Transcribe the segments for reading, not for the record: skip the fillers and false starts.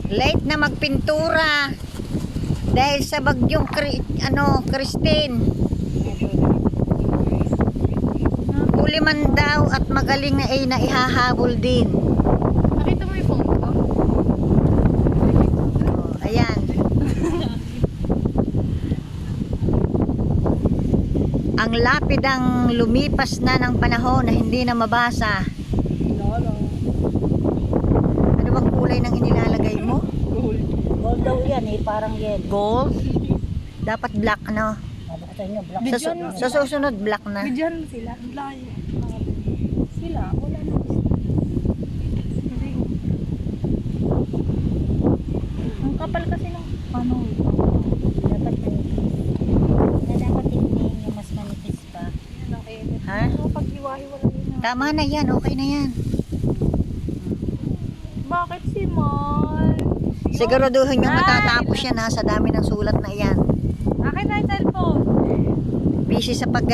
Late na magpintura dahil sa bagyong Christine. Huli man daw at magaling na ay naihahabol din. Nakita mo yung phone ko? Oh, ayan. Ang lapidang lumipas na ng panahon na hindi na mabasa. Lolo. Ano bang kulay ng inilalagay mo? Gold. Gold daw yan eh, parang yellow. Gold? Dapat black, ano? Sabi ko sa inyo, black. Sa susunod, black na. Bidyan mo sila. Layo. Sila, wala na. Hindi. Ang kapal kasi ng ano. Dapat manipis. Na dapat tingnan yung mas manipis pa. Yan ang edit. Ha? Pero pag hiwa-hiwala yun. Tama na yan, okay na yan. Bakit si Mal? Siguraduhin nyo matatapos yan ha, sa dami ng sulat na yan. Akin na yung cellphone. Busy sa pag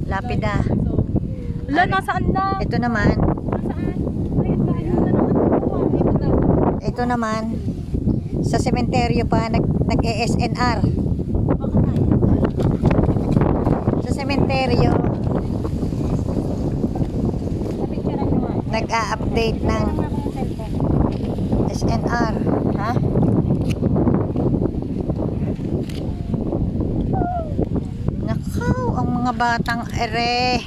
lapida. Wala, nasaan na? Ito naman, Nasaan? Ay, layo na naman ako. ito naman sa sementeryo pa nag-ESNR. Baka na yan. Sa sementeryo Napicturean nyo nga. nag-a-update ng Meron nga akong cellphone. SNR, ha? Nakaw, ang mga batang ere.